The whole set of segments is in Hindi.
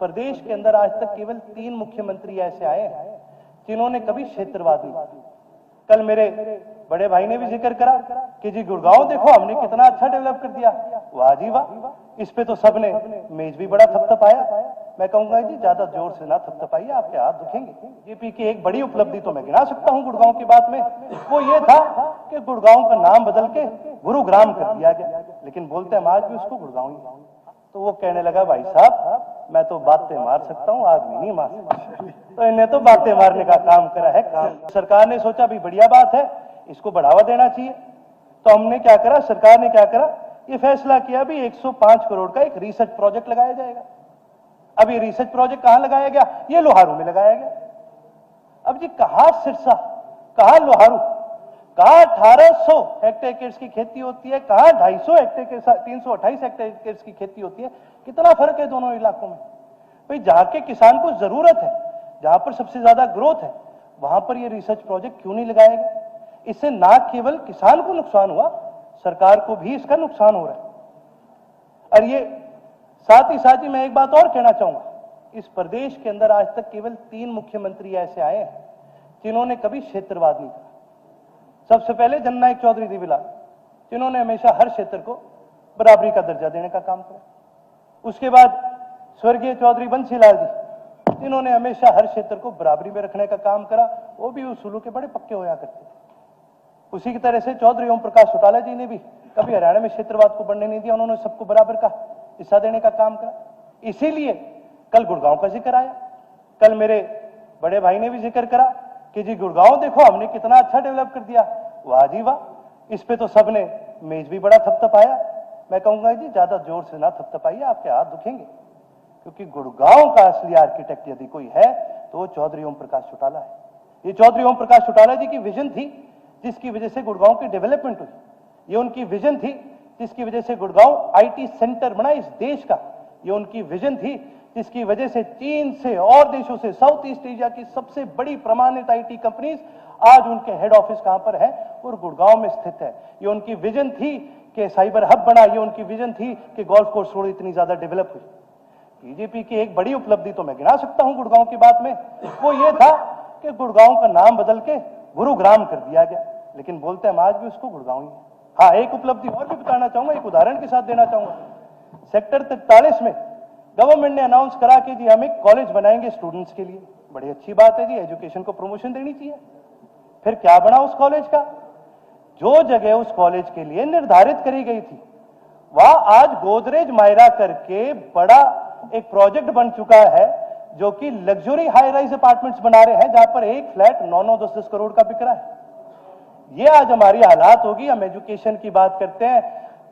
प्रदेश के अंदर आज तक केवल 3 मुख्यमंत्री ऐसे आए हैं जिन्होंने कभी क्षेत्रवाद नहीं किया। कल मेरे बड़े भाई ने भी जिक्र करा कि जी गुड़गांव देखो हमने कितना अच्छा डेवलप कर दिया। वाह जी वाह, इस पे तो सबने मेज भी बड़ा थपथपाया। मैं कहूंगा जी ज्यादा जोर से ना थपथपाइए, आपके हाथ दुखेंगे। बीजेपी की एक बड़ी उपलब्धि तो मैं गिना सकता हूं गुड़गांव की बात में, वो ये था कि गुड़गांव का नाम बदल के गुरुग्राम कर दिया गया, लेकिन बोलते हम आज भी उसको गुड़गांव ही। तो वो कहने लगा भाई साहब मैं तो बातें मार सकता हूँ, आदमी नहीं मार सकता। तो इन्हें तो बातें मारने का काम करा है। सरकार ने सोचा भी बढ़िया बात है, इसको बढ़ावा देना चाहिए। तो हमने क्या करा, सरकार ने क्या करा, ये फैसला किया भी 105 करोड़ का एक रिसर्च प्रोजेक्ट लगाया जाएगा। अब ये रिसर्च प्रोजेक्ट कहां लगाया गया, ये लोहारू में लगाया गया। अब जी कहां सिरसा, कहां लोहारू, कहां 1800 हेक्टेयर की खेती होती है, कहां 250 हेक्टेयर 328 हेक्टेयर की खेती होती है। कितना फर्क है दोनों इलाकों में। भाई जहां के किसान को जरूरत है, जहां पर सबसे ज्यादा ग्रोथ है, वहां पर ये रिसर्च प्रोजेक्ट क्यों नहीं लगाया गया। इससे ना केवल किसान को नुकसान हुआ, सरकार को भी इसका नुकसान हो रहा है। और ये साथ ही मैं एक बात और कहना चाहूंगा, इस प्रदेश के अंदर आज तक केवल 3 मुख्यमंत्री ऐसे आए हैं जिन्होंने कभी क्षेत्रवाद नहीं किया। सबसे पहले जननायक चौधरी देवीलाल, जिन्होंने हमेशा हर क्षेत्र को बराबरी का दर्जा देने का काम किया। उसके बाद स्वर्गीय चौधरी बंसीलाल जी, जिन्होंने हमेशा हर क्षेत्र को बराबरी में रखने का काम करा, वो भी उसूलों के बड़े पक्के होया करते थे। उसी की तरह से चौधरी ओम प्रकाश चौटाला जी ने भी कभी हरियाणा में क्षेत्रवाद को बढ़ने नहीं दिया, उन्होंने सबको बराबर का हिस्सा देने का काम करा। इसीलिए कल गुड़गांव का जिक्र आया। कल मेरे बड़े भाई ने भी जिक्र करा कि जी गुड़गांव देखो हमने कितना अच्छा डेवलप कर दिया। वाह जी वाह, इस पे तो सबने मेज भी बड़ा थपथपाया। मैं कहूंगा जी ज्यादा जोर से ना थपथपाइए, आपके हाथ दुखेंगे। क्योंकि गुड़गांव का असली आर्किटेक्ट यदि कोई है तो वो चौधरी ओम प्रकाश चौटाला है। ये चौधरी ओम प्रकाश चौटाला जी की विजन थी जिसकी वजह से गुड़गांव की डेवलपमेंट हुई। ये उनकी विजन थी जिसकी वजह से गुड़गांव आईटी सेंटर बना इस देश का। ये उनकी विजन थी जिसकी वजह से चीन से और देशों से, साउथ ईस्ट एशिया की सबसे बड़ी प्रमाणित आईटी कंपनीज आज उनके हेड ऑफिस कहां पर है, और गुड़गांव में स्थित है। ये उनकी विजन थी कि साइबर हब बना, ये उनकी विजन थी कि गोल्फ कोर्स रोड इतनी ज्यादा डेवलप हुई। बीजेपी की एक बड़ी उपलब्धि तो मैं गिना सकता हूं गुड़गांव की बात में, वो ये था कि गुड़गांव का नाम बदल के गुरुग्राम कर दिया गया, लेकिन बोलते हम आज भी उसको गुड़गांव ही। हाँ, एक उपलब्धि और भी बताना चाहूंगा, एक उदाहरण के साथ देना चाहूंगा। सेक्टर 43 में गवर्नमेंट ने अनाउंस करा कि जी हम एक कॉलेज बनाएंगे स्टूडेंट्स के लिए। बड़ी अच्छी बात है जी, एजुकेशन को प्रमोशन देनी चाहिए। फिर क्या बना उस कॉलेज का, जो जगह उस कॉलेज के लिए निर्धारित करी गई थी वहां आज गोदरेज मायरा करके बड़ा एक प्रोजेक्ट बन चुका है, जो कि लग्जरी हाई राइज अपार्टमेंट्स बना रहे हैं, जहां पर एक फ्लैट 9-9, 10-10 करोड़ का बिक रहा है। ये आज हमारी हालात होगी। हम एजुकेशन की बात करते हैं,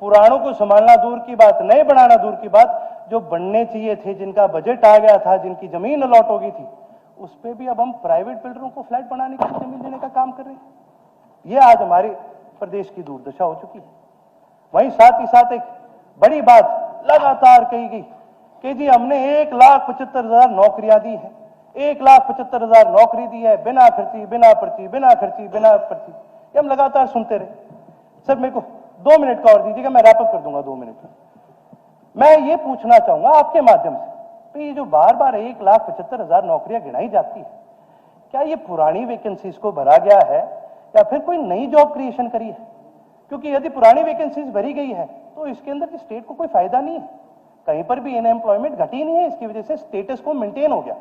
पुराणों को संभालना दूर की बात, नए बनाना दूर की बात, जो बनने चाहिए थे, जिनका बजट आ गया था, जिनकी जमीन अलॉट हो गई थी, उस पे भी अब हम प्राइवेट बिल्डरों को फ्लैट बनाने के लिए जमीन देने का काम कर रहे हैं। ये आज हमारे प्रदेश की दुर्दशा हो चुकी है। वहीं साथ ही साथ एक बड़ी बात लगातार कही गई कि जी हमने 1,75,000 नौकरियां दी हैं, 1,75,000 नौकरी दी है, बिना खर्ची, बिना पर्ची, बिना खर्ची, बिना पर्ची। ये हम लगातार सुनते रहे। सर मेरे को 2 मिनट का और दीजिएगा, मैं रैप अप कर दूंगा 2 मिनट में। मैं ये पूछना चाहूंगा आपके माध्यम से, तो ये जो बार बार 1,75,000 नौकरियां गिनाई जाती है, क्या ये पुरानी वैकेंसीज को भरा गया है या फिर कोई नई जॉब क्रिएशन करी है? क्योंकि यदि पुरानी वैकेंसीज भरी गई है तो इसके अंदर स्टेट को कोई फायदा नहीं है, कहीं पर भी अनएम्प्लॉयमेंट घटी नहीं है। इसकी वजह से स्टेटस को मेंटेन हो गया।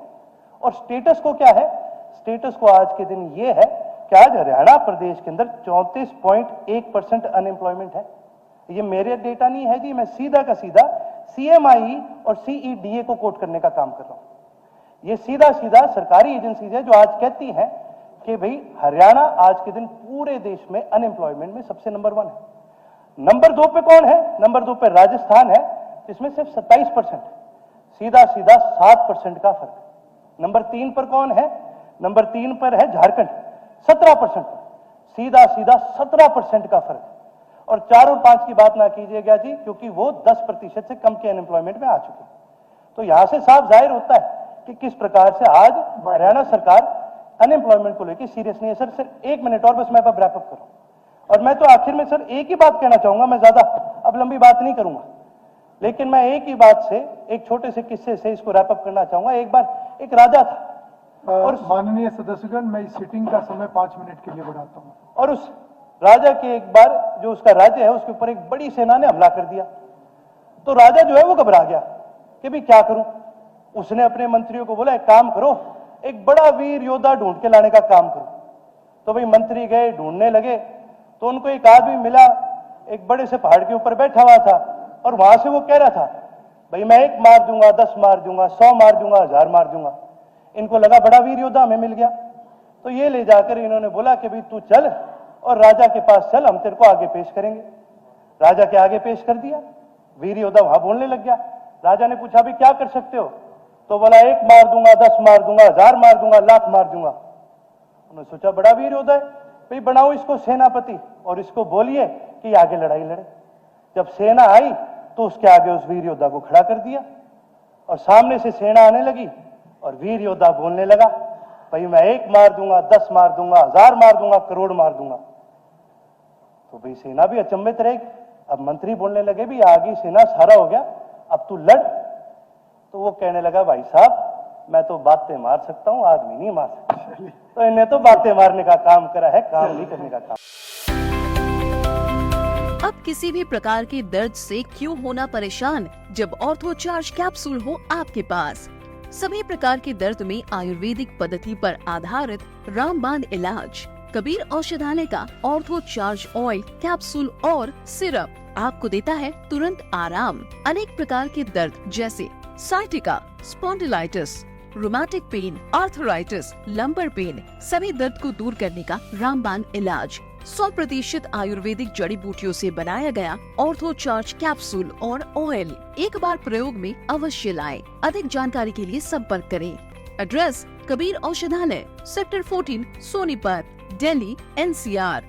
और स्टेटस को क्या है, स्टेटस को आज के दिन ये है कि आज हरियाणा प्रदेश के अंदर 34.1% अनएम्प्लॉयमेंट है। ये मेरे डेटा नहीं है जी, मैं सीधा का सीधा CMI और CEDA को कोट करने का काम कर रहा हूं। ये सीधा सीधा सरकारी एजेंसीज है जो आज कहती हैं कि भाई हरियाणा आज के दिन पूरे देश में अनएम्प्लॉयमेंट में सबसे नंबर 1 है। नंबर 2 पे कौन है? नंबर 2 पे राजस्थान है, जिसमें सिर्फ 27%, सीधा सीधा 7% का फर्क। नंबर 3 पर कौन है? नंबर 3 पर है झारखंड, 17%, सीधा सीधा 17% का फर्क। और 4 और 5 की बात ना कीजिएगा जी, क्योंकि वो 10% से कम के अनएम्प्लॉयमेंट में आ चुके। तो यहां से साफ जाहिर होता है कि किस प्रकार से आज हरियाणा सरकार अनएम्प्लॉयमेंट को लेकर सीरियस नहीं है। सर सिर्फ 1 मिनट और, बस मैं अब रैप अप करूं। और मैं तो आखिर में सर एक ही बात कहना चाहूंगा, मैं ज्यादा अब लंबी बात नहीं करूंगा। लेकिन मैं एक ही बात से, एक छोटे से किस्से से इसको रैप अप करना चाहूंगा। एक बार एक राजा था और माननीय सदस्यगण, मैं इस सिटिंग का समय 5 मिनट के लिए बढ़ाता हूँ। और उस राजा के एक बार जो उसका राज्य है उसके ऊपर एक बड़ी सेना ने हमला कर दिया। तो राजा जो है वो घबरा गया कि भाई क्या करूं। उसने अपने मंत्रियों को बोला एक काम करो, एक बड़ा वीर योद्धा ढूंढ के लाने का काम करो। तो भाई मंत्री गए, ढूंढने लगे, तो उनको एक आदमी मिला, एक बड़े से पहाड़ के ऊपर बैठा हुआ था और वहां से वो कह रहा था भाई मैं 1 मार दूंगा, 10 मार दूंगा, 100 मार दूंगा, 1000 मार दूंगा। इनको लगा बड़ा वीर योद्धा हमें मिल गया। तो ये ले जाकर इन्होंने बोला कि भाई तू चल और राजा के पास चल, हम तेरे को आगे पेश करेंगे। राजा के आगे पेश कर दिया। वीर योद्धा वहां बोलने लग गया। राजा ने पूछा भी क्या कर सकते हो? तो बोला 1 मार दूंगा, 10 मार दूंगा, 1000 मार दूंगा, लाख मार दूंगा। उन्होंने सोचा बड़ा वीर योद्धा है, भाई बनाओ इसको सेनापति और इसको बोलिए कि आगे लड़ाई लड़े। जब सेना आई तो उसके आगे उस वीर योद्धा को खड़ा कर दिया और सामने से सेना आने लगी और वीर योद्धा बोलने लगा भाई मैं 1 मार दूंगा, 10 मार दूंगा, 1000 मार दूंगा, करोड़ मार दूंगा। तो भाई सेना भी अचंभित रहेगी। अब मंत्री बोलने लगे भी आगे सेना सारा हो गया, अब तू लड़। तो वो कहने लगा भाई साहब मैं तो बातें मार सकता हूं, आदमी नहीं मार सकता। तो इन्हें तो बातें मारने का काम करा है, काम नहीं करने का काम। अब किसी भी प्रकार के दर्द से क्यों होना परेशान जब ऑर्थो चार्ज कैप्सूल हो आपके पास। सभी प्रकार के दर्द में आयुर्वेदिक पद्धति पर आधारित रामबाण इलाज। कबीर औषधालय का ऑर्थो चार्ज ऑयल, कैप्सूल और सिरप आपको देता है तुरंत आराम। अनेक प्रकार के दर्द जैसे sciatica, spondylitis, rheumatic pain, arthritis, lumbar pain, सभी दर्द को दूर करने का रामबाण इलाज 100% आयुर्वेदिक जड़ी बूटियों से बनाया गया ऑर्थो चार्ज कैप्सूल और ऑयल एक बार प्रयोग में अवश्य लाएं। अधिक जानकारी के लिए संपर्क करें। एड्रेस कबीर औषधालय, सेक्टर 14, सोनीपत, दिल्ली, NCR।